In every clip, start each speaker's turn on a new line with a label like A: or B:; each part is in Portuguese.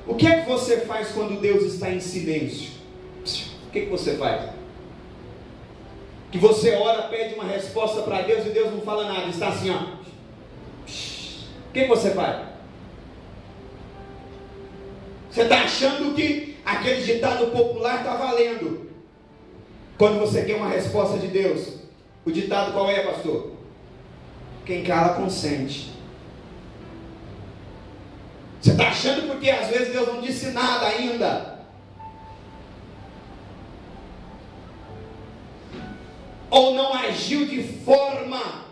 A: O que é que você faz quando Deus está em silêncio? O que é que você faz? Que você ora, pede uma resposta para Deus e Deus não fala nada, está assim, ó. O que é que você faz? Você está achando que aquele ditado popular está valendo? Quando você quer uma resposta de Deus, o ditado qual é, pastor? Quem cala consente. Você está achando porque às vezes Deus não disse nada ainda? Ou não agiu de forma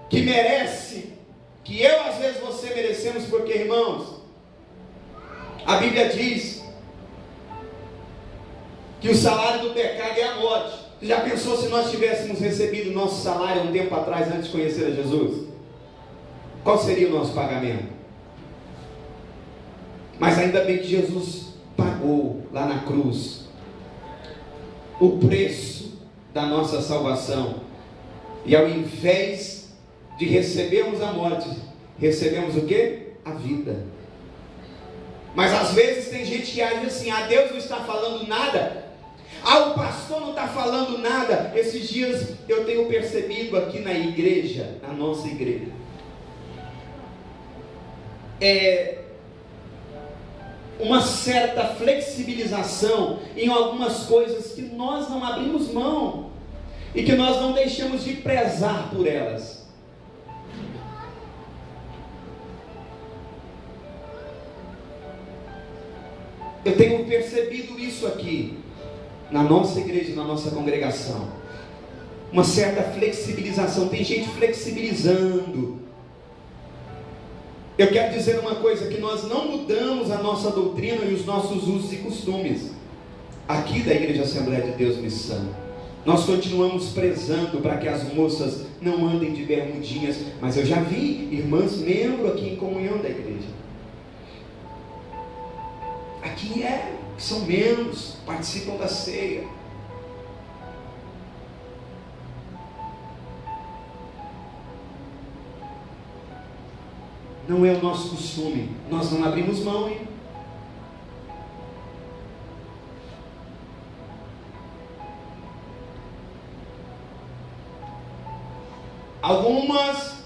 A: que merece, que eu às vezes você merecemos, porque, irmãos, a Bíblia diz que o salário do pecado é a morte. Você já pensou se nós tivéssemos recebido o nosso salário um tempo atrás, antes de conhecer a Jesus? Qual seria o nosso pagamento? Mas ainda bem que Jesus pagou lá na cruz o preço da nossa salvação. E ao invés de recebermos a morte, recebemos o quê? A vida. Mas às vezes tem gente que age assim: ah, Deus não está falando nada, ah, o pastor não está falando nada. Esses dias eu tenho percebido aqui na igreja, na nossa igreja, uma certa flexibilização em algumas coisas que nós não abrimos mão e que nós não deixamos de prezar por elas. Eu tenho percebido isso aqui na nossa igreja, na nossa congregação, uma certa flexibilização. Tem gente flexibilizando. Eu quero dizer uma coisa, que nós não mudamos a nossa doutrina e os nossos usos e costumes aqui da Igreja Assembleia de Deus Missão. Nós continuamos prezando para que as moças não andem de bermudinhas, mas eu já vi irmãs membro aqui em comunhão da igreja. Aqui são membros, participam da ceia. Não é o nosso costume, nós não abrimos mão, hein? Algumas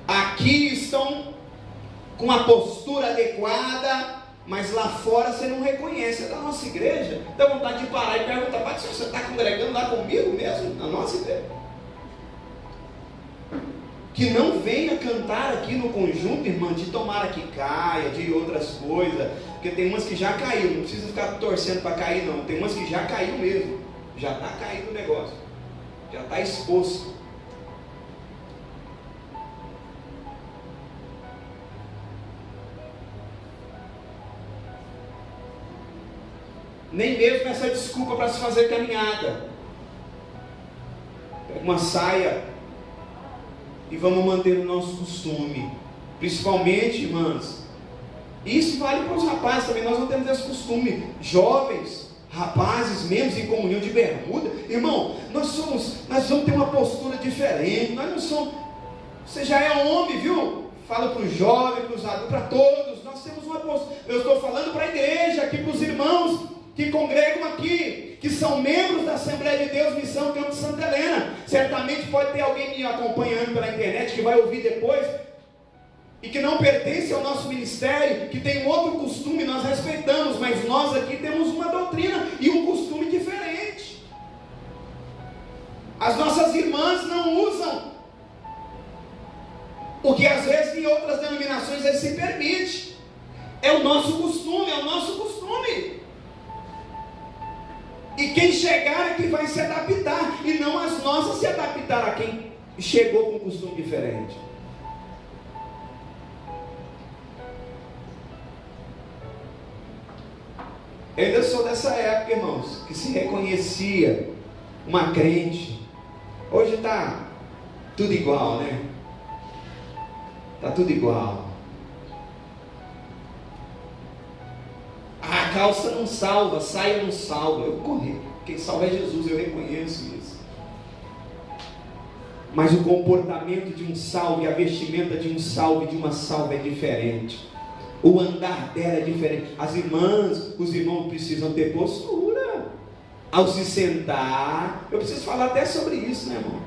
A: aqui estão com a postura adequada, mas lá fora você não reconhece. É da nossa igreja. Dá vontade de parar e perguntar: Pai, você está congregando lá comigo mesmo, na nossa igreja? Que não venha cantar aqui no conjunto, irmã, de tomara que caia, de outras coisas, porque tem umas que já caiu, não precisa ficar torcendo para cair não, tem umas que já caiu mesmo, já está caindo o negócio, já está exposto. Nem mesmo essa desculpa para se fazer caminhada. Pega uma saia e vamos manter o nosso costume. Principalmente, irmãs, isso vale para os rapazes também. Nós não temos esse costume. Jovens, rapazes, membros em comunhão de bermuda. Irmão, nós vamos ter uma postura diferente. Nós não somos... Você já é homem, viu? Falo para os jovens, para os adultos, para todos. Nós temos uma postura. Eu estou falando para a igreja, aqui para os irmãos que congregam aqui, que são membros da Assembleia de Deus Missão Campo de Santa Helena. Certamente pode ter alguém me acompanhando pela internet que vai ouvir depois e que não pertence ao nosso ministério, que tem um outro costume. Nós respeitamos, mas nós aqui temos uma doutrina e um costume diferente. As nossas irmãs não usam o que às vezes em outras denominações eles se permite. É o nosso costume, é o nosso costume. E quem chegar é que vai se adaptar, e não as nossas se adaptar a quem chegou com um costume diferente. Eu ainda sou dessa época, irmãos, que se reconhecia uma crente. Hoje está tudo igual, né? Está tudo igual. A calça não salva, saia não salva. Eu corri. Quem salva é Jesus, eu reconheço isso. Mas o comportamento de um salvo e a vestimenta de um salvo e de uma salva é diferente. O andar dela é diferente. As irmãs, os irmãos precisam ter postura. Ao se sentar, eu preciso falar até sobre isso, né, irmão?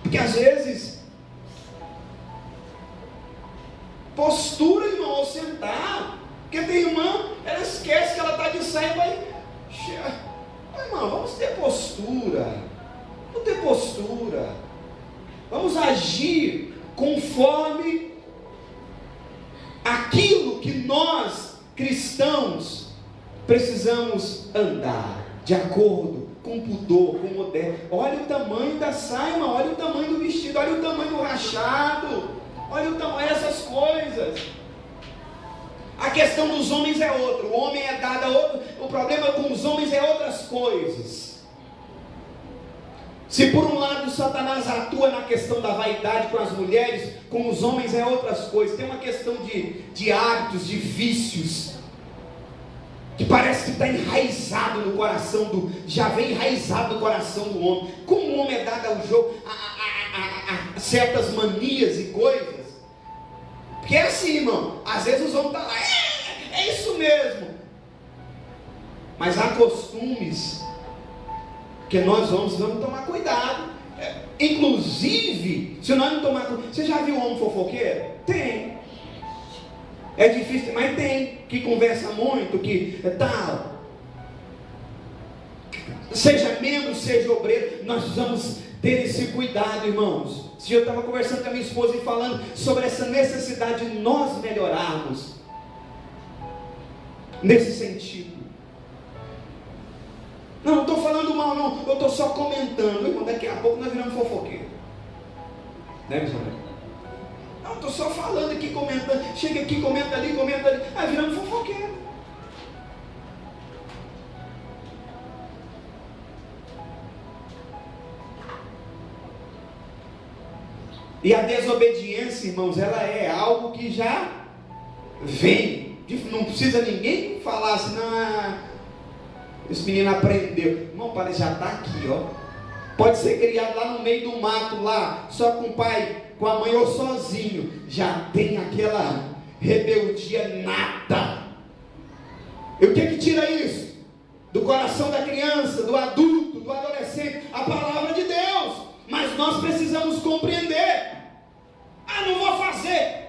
A: Porque às vezes, postura, irmão, ao sentar. Porque tem irmã, ela esquece que ela está de saia e vai... Irmão, vamos ter postura. Vamos ter postura. Vamos agir conforme aquilo que nós, cristãos, precisamos andar, de acordo com pudor, com modéstia. Olha o tamanho da saia, irmão, olha o tamanho do vestido, olha o tamanho do rachado, olha o tamanho dessas coisas. A questão dos homens é outra, o homem é dado a outro, o problema com os homens é outras coisas. Se por um lado Satanás atua na questão da vaidade com as mulheres, com os homens é outras coisas. Tem uma questão de hábitos, de vícios, que parece que está enraizado no coração já vem enraizado no coração do homem. Como o homem é dado ao jogo, a certas manias e coisas. Porque é assim, irmão, às vezes os homens estão lá, é isso mesmo. Mas há costumes que nós homens vamos tomar cuidado. Inclusive, se nós não tomar cuidado, você já viu um homem fofoqueiro? Tem. É difícil, mas tem, que conversa muito, que tal. Seja membro, seja obreiro, nós precisamos ter esse cuidado, irmãos. Se eu estava conversando com a minha esposa e falando sobre essa necessidade de nós melhorarmos nesse sentido. Não estou falando mal, não, eu estou só comentando. Irmão, daqui a pouco nós viramos fofoqueiro, né, meu irmão? Não, estou só falando aqui, comentando. Chega aqui, comenta ali, aí viramos fofoqueiro. E a desobediência, irmãos, ela é algo que já vem. Não precisa ninguém falar assim, não, esse menino aprendeu. Irmão, parece já está aqui, ó. Pode ser criado lá no meio do mato, lá, só com o pai, com a mãe ou sozinho. Já tem aquela rebeldia nata. E o que tira isso? Do coração da criança, do adulto, do adolescente, a palavra de Deus. Mas nós precisamos compreender. Não vou fazer.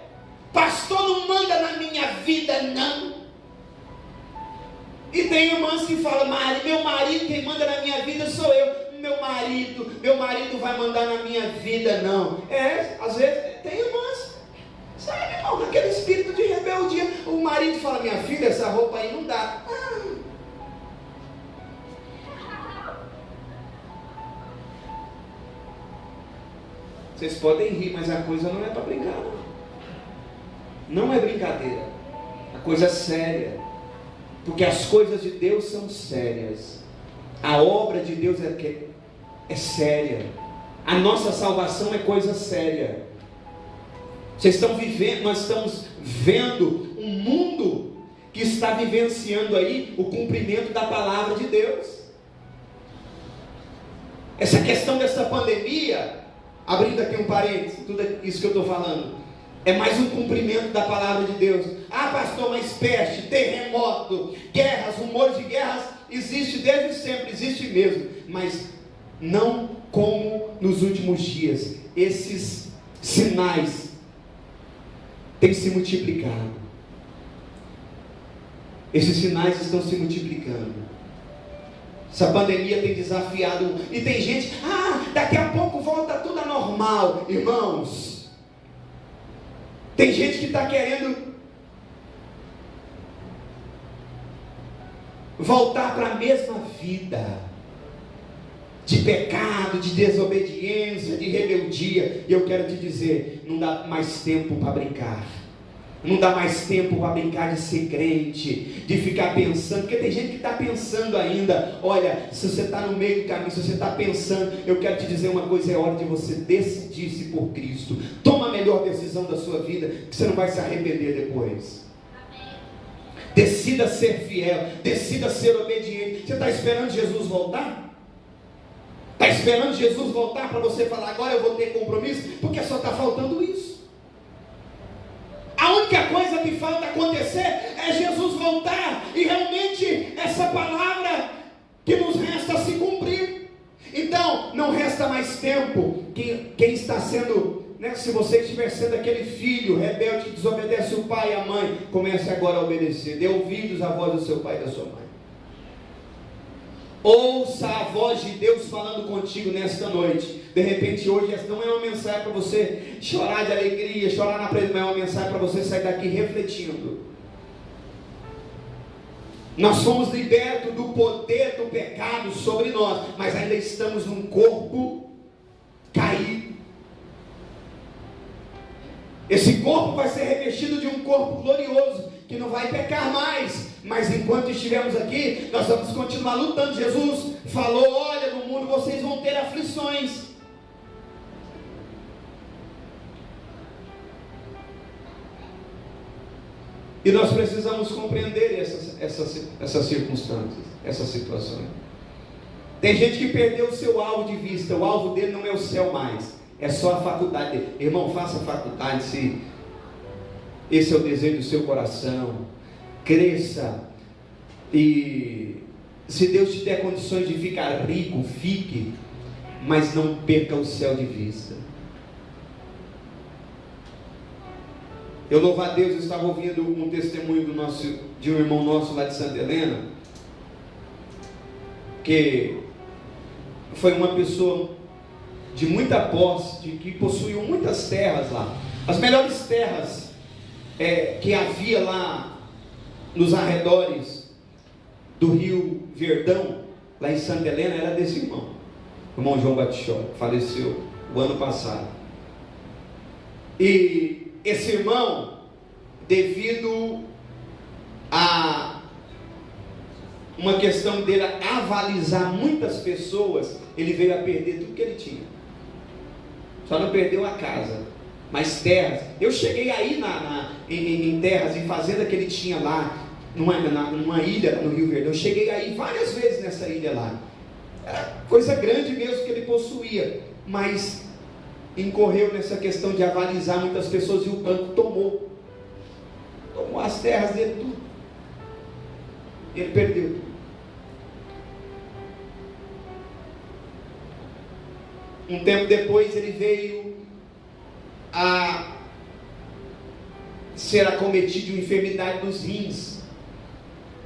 A: Pastor não manda na minha vida, não. E tem irmãs que falam, meu marido, quem manda na minha vida sou eu. Meu marido vai mandar na minha vida, não. Às vezes tem irmãs, sabe, irmão, aquele espírito de rebeldia. O marido fala, minha filha, essa roupa aí não dá. Vocês podem rir, mas a coisa não é para brincar, não é brincadeira, a coisa é séria, porque as coisas de Deus são sérias, a obra de Deus é séria, a nossa salvação é coisa séria. Vocês estão vivendo, nós estamos vendo um mundo que está vivenciando aí o cumprimento da palavra de Deus. Essa questão dessa pandemia, abrindo aqui um parênteses, tudo isso que eu estou falando, é mais um cumprimento da palavra de Deus. Pastor, mas peste, terremoto, guerras, rumores de guerras, existe desde sempre, existe mesmo, mas não como nos últimos dias. Esses sinais têm se multiplicado. Esses sinais estão se multiplicando. Essa pandemia tem desafiado, e tem gente, daqui a pouco volta tudo a normal. Irmãos, tem gente que está querendo voltar para a mesma vida de pecado, de desobediência, de rebeldia. E eu quero te dizer, não dá mais tempo para brincar. Não dá mais tempo para brincar de ser crente, de ficar pensando, porque tem gente que está pensando ainda. Olha, se você está no meio do caminho, se você está pensando, eu quero te dizer uma coisa, é hora de você decidir-se por Cristo. Toma a melhor decisão da sua vida, que você não vai se arrepender depois. Decida ser fiel, decida ser obediente. Você está esperando Jesus voltar? Está esperando Jesus voltar para você falar, agora eu vou ter compromisso? Porque só está faltando isso. A única coisa que falta acontecer mais tempo, quem está sendo, né, se você estiver sendo aquele filho rebelde que desobedece o pai e a mãe, comece agora a obedecer. Dê ouvidos à voz do seu pai e da sua mãe. Ouça a voz de Deus falando contigo nesta noite. De repente hoje essa não é uma mensagem para você chorar de alegria, chorar na presença, mas é uma mensagem para você sair daqui refletindo. Nós fomos libertos do poder do pecado sobre nós, mas ainda estamos num corpo caído. Esse corpo vai ser revestido de um corpo glorioso, que não vai pecar mais. Mas enquanto estivermos aqui, nós vamos continuar lutando. Jesus falou: olha, no mundo vocês vão ter aflições. E nós precisamos compreender essas circunstâncias, essas situações. Tem gente que perdeu o seu alvo de vista. O alvo dele não é o céu mais, é só a faculdade dele. Irmão, faça faculdade, se esse é o desejo do seu coração. Cresça, e se Deus te der condições de ficar rico, fique, mas não perca o céu de vista. Eu louvo a Deus, eu estava ouvindo um testemunho de um irmão nosso lá de Santa Helena, que foi uma pessoa de muita posse, que possuiu muitas terras lá, as melhores terras que havia lá nos arredores do Rio Verdão, lá em Santa Helena, era desse irmão, o irmão João Batichó, que faleceu o ano passado. E esse irmão, devido a uma questão dele avalizar muitas pessoas, ele veio a perder tudo que ele tinha. Só não perdeu a casa, mas terras. Eu cheguei aí em terras, em fazenda que ele tinha lá, numa ilha no Rio Verde. Eu cheguei aí várias vezes nessa ilha lá. Era coisa grande mesmo que ele possuía, mas incorreu nessa questão de avalizar muitas pessoas, e o banco tomou as terras dele tudo. Ele perdeu tudo. Um tempo depois ele veio a ser acometido de uma enfermidade dos rins.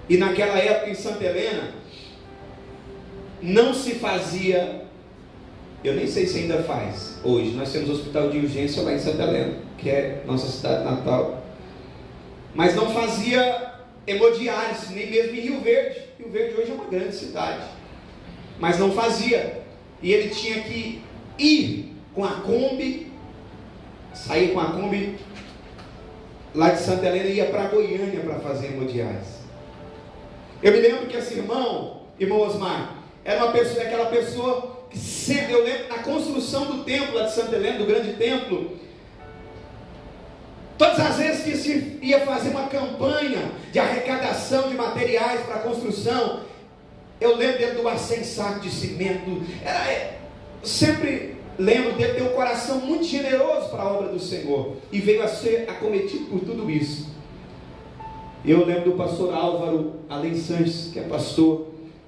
A: E naquela época em Santa Helena não se fazia, eu nem sei se ainda faz hoje, nós temos hospital de urgência lá em Santa Helena, que é nossa cidade natal, mas não fazia hemodiálise, nem mesmo em Rio Verde. Rio Verde hoje é uma grande cidade, mas não fazia, e ele tinha que ir com a Kombi, sair com a Kombi lá de Santa Helena e ia para Goiânia para fazer hemodiálise. Eu me lembro que esse irmão Osmar, era uma pessoa, aquela pessoa que sempre, eu lembro, na construção do templo lá de Santa Helena, do grande templo, todas as vezes que se ia fazer uma campanha de arrecadação de materiais para a construção, eu lembro dele doar 100 sacos de cimento. Sempre lembro dele ter um coração muito generoso para a obra do Senhor, e veio a ser acometido por tudo isso. Eu lembro do pastor Álvaro Além Sanches, que é pastor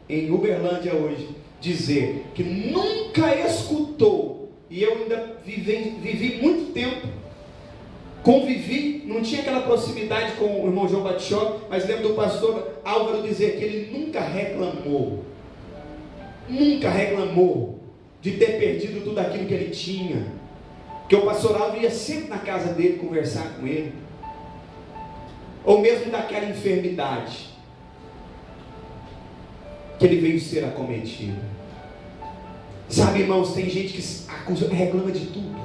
A: em Uberlândia hoje, dizer que nunca escutou, e eu ainda vivi muito tempo, convivi, não tinha aquela proximidade com o irmão João Batichó, mas lembro do pastor Álvaro dizer que ele nunca reclamou de ter perdido tudo aquilo que ele tinha, que o pastor Álvaro ia sempre na casa dele conversar com ele, ou mesmo daquela enfermidade que ele veio ser acometido. Sabe, irmãos, tem gente que acusa, reclama de tudo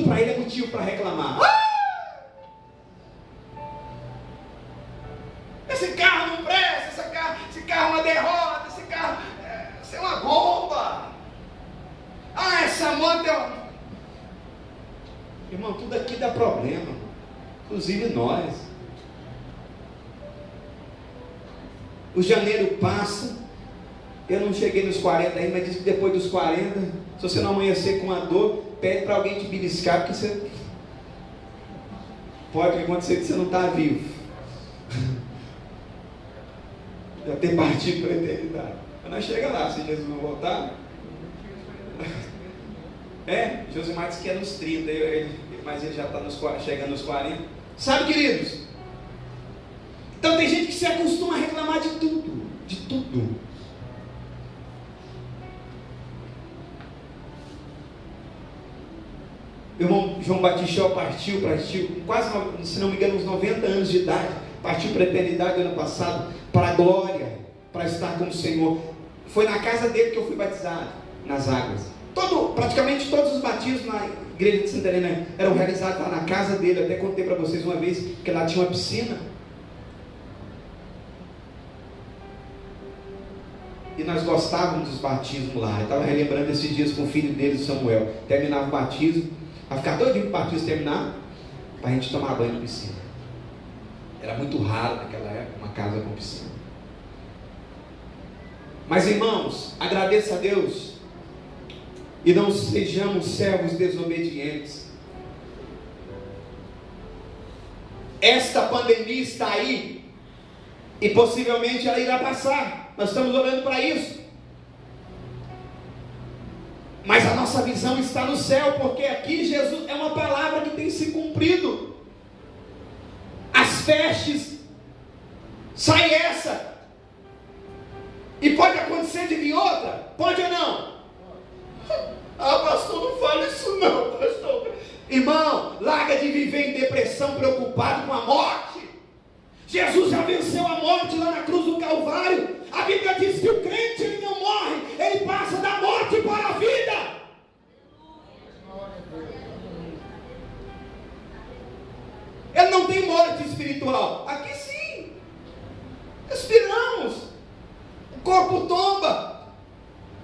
A: para ele é motivo para reclamar. Esse carro não presta, esse carro é uma derrota, esse carro é uma bomba. Essa moto é uma... Irmão, tudo aqui dá problema, inclusive nós. O janeiro passa, eu não cheguei nos 40 ainda, mas diz que depois dos 40, se você não amanhecer com a dor, pede para alguém te beliscar, porque você pode acontecer que você não está vivo. Já ter partido para a eternidade. Mas nós chega lá, se Jesus não voltar, Josimar disse que é nos 30, mas ele já está chegando nos 40. Sabe, queridos? Então tem gente que se acostuma a reclamar de tudo. De tudo. Meu irmão João Batista partiu, quase, se não me engano, uns 90 anos de idade. Partiu para a eternidade ano passado, para a glória, para estar com o Senhor. Foi na casa dele que eu fui batizado, nas águas. Praticamente todos os batismos na igreja de Santa Helena eram realizados lá na casa dele. Eu até contei para vocês uma vez que lá tinha uma piscina. E nós gostávamos dos batismos lá. Eu estava relembrando esses dias com o filho dele, Samuel. Terminava o batismo, a ficar doidinho para o batismo terminar, para a gente tomar banho de piscina. Era muito raro naquela época uma casa com piscina. Mas, irmãos, agradeça a Deus e não sejamos servos desobedientes. Esta pandemia está aí e possivelmente ela irá passar. Nós estamos orando para isso. Mas a nossa visão está no céu, porque aqui Jesus é uma palavra que tem se cumprido. As festes, sai essa, e pode acontecer de vir outra, pode ou não? Ah, pastor, não fala isso não, pastor. Irmão, larga de viver em depressão, preocupado com a morte. Jesus já venceu a morte lá na cruz do Calvário. A Bíblia diz que o crente ele não morre, ele passa da morte para a vida. Ele não tem morte espiritual. Aqui sim, expiramos, o corpo tomba,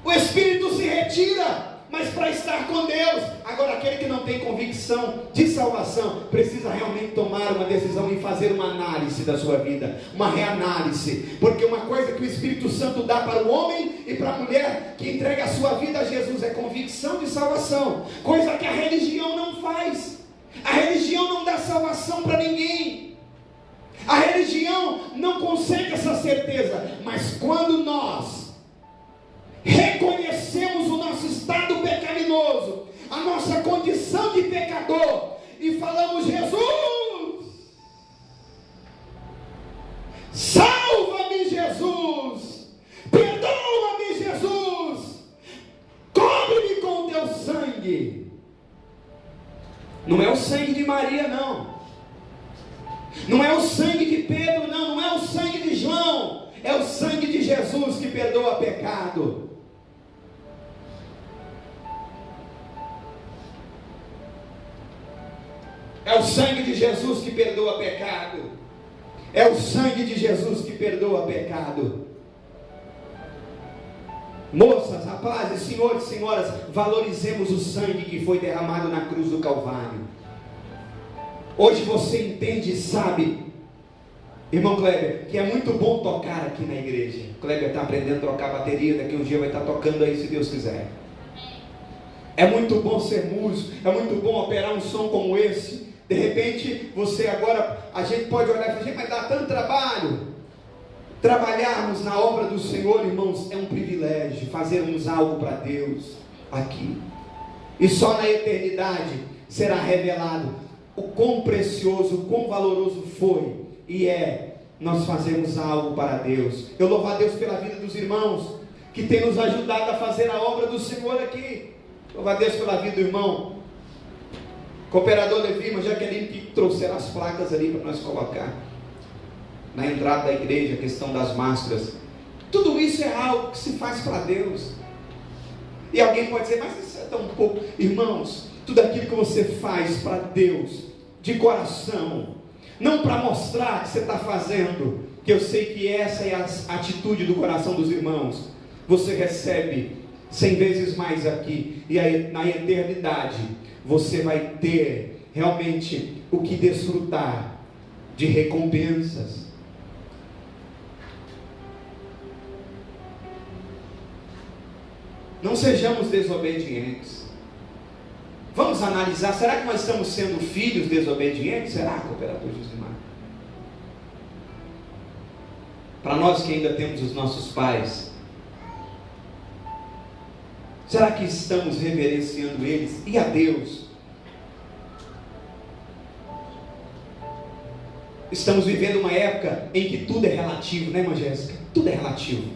A: o espírito se retira, mas para estar com Deus. Agora, aquele que não tem convicção de salvação precisa realmente tomar uma decisão e fazer uma análise da sua vida, uma reanálise, porque uma coisa que o Espírito Santo dá para o homem e para a mulher que entrega a sua vida a Jesus é convicção de salvação, coisa que a religião não faz. A religião não dá salvação para ninguém. A religião não consegue essa certeza. Mas quando nós reconhecemos o nosso estado pecaminoso, a nossa condição de pecador, e falamos: Jesus, salva-me, Jesus, perdoa-me, Jesus, cobre-me com teu sangue. Não é o sangue de Maria, não. Não é o sangue de Pedro, não. Não é o sangue de João. É o sangue de Jesus que perdoa pecado. É o sangue de Jesus que perdoa pecado. É o sangue de Jesus que perdoa pecado. Moças, rapazes, senhores e senhoras, valorizemos o sangue que foi derramado na cruz do Calvário. Hoje você entende e sabe, irmão Kleber, que é muito bom tocar aqui na igreja. Kleber está aprendendo a trocar bateria, daqui um dia vai estar tocando aí, se Deus quiser. É muito bom ser músico, é muito bom operar um som como esse. De repente, você agora, a gente pode olhar e falar: mas dá tanto trabalho. Trabalharmos na obra do Senhor, irmãos, é um privilégio. Fazermos algo para Deus aqui. E só na eternidade será revelado o quão precioso, o quão valoroso foi e é nós fazermos algo para Deus. Eu louvo a Deus pela vida dos irmãos que tem nos ajudado a fazer a obra do Senhor aqui. Louvo a Deus pela vida do irmão cooperador Levi, mas Jaqueline, que trouxeram as placas ali para nós colocar na entrada da igreja, a questão das máscaras. Tudo isso é algo que se faz para Deus. E alguém pode dizer: mas isso é tão pouco. Irmãos, tudo aquilo que você faz para Deus, de coração, não para mostrar que você está fazendo, que eu sei que essa é a atitude do coração dos irmãos, você recebe 100 vezes mais aqui, e aí na eternidade você vai ter realmente o que desfrutar de recompensas. Não sejamos desobedientes. Vamos analisar: será que nós estamos sendo filhos desobedientes? Será, cooperador Josimar? Para nós que ainda temos os nossos pais, Será que estamos reverenciando eles e a Deus? Estamos vivendo uma época em que tudo é relativo, né, irmã Jéssica? Tudo é relativo.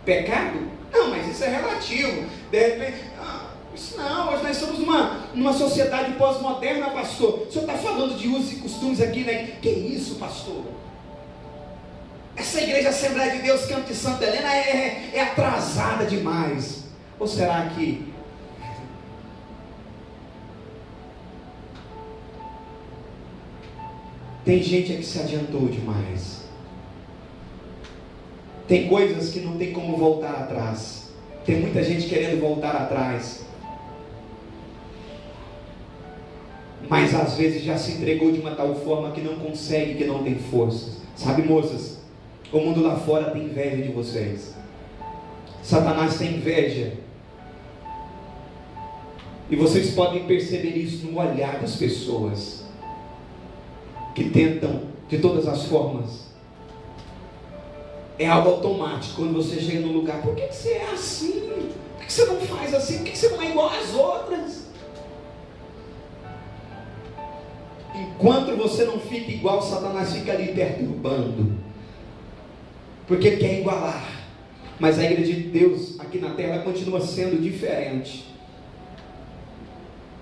A: Pecado? Não, mas isso é relativo. De repente, isso não, hoje nós estamos numa sociedade pós-moderna, pastor. O senhor está falando de usos e costumes aqui, né? Que isso, pastor? Essa igreja Assembleia de Deus, Campo de Santa Helena, é atrasada demais. Ou será que tem gente que se adiantou demais? Tem coisas que não tem como voltar atrás. Tem muita gente querendo voltar atrás, mas às vezes já se entregou de uma tal forma que não consegue, que não tem forças. Sabe, moças, o mundo lá fora tem inveja de vocês. Satanás tem inveja. E vocês podem perceber isso no olhar das pessoas que tentam de todas as formas. É algo automático quando você chega num lugar. Por que você é assim? Por que você não faz assim? Por que você não é igual às outras? Enquanto você não fica igual, Satanás fica ali perturbando, porque ele quer igualar. Mas a igreja de Deus aqui na terra continua sendo diferente.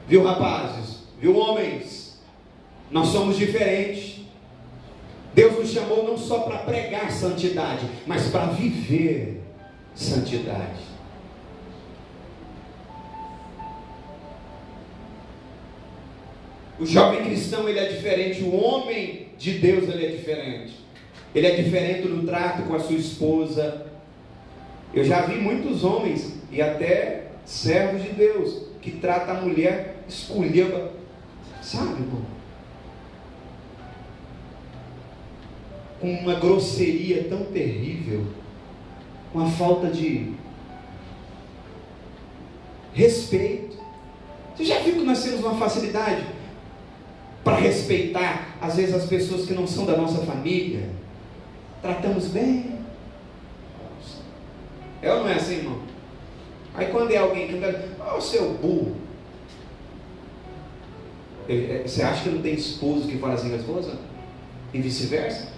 A: Viu, rapazes? Viu, homens? Nós somos diferentes. Deus nos chamou não só para pregar santidade, mas para viver santidade. O jovem cristão, ele é diferente. O homem de Deus, ele é diferente. Ele é diferente no trato com a sua esposa. Eu já vi muitos homens e até servos de Deus que tratam a mulher esculhamba, sabe, irmão? Com uma grosseria tão terrível, uma falta de respeito. Você já viu que nós temos uma facilidade para respeitar, às vezes, as pessoas que não são da nossa família? Tratamos bem. É ou não é assim, irmão? Aí quando é alguém que ó, seu burro. Você acha que não tem esposo que fala assim com a esposa? E vice-versa?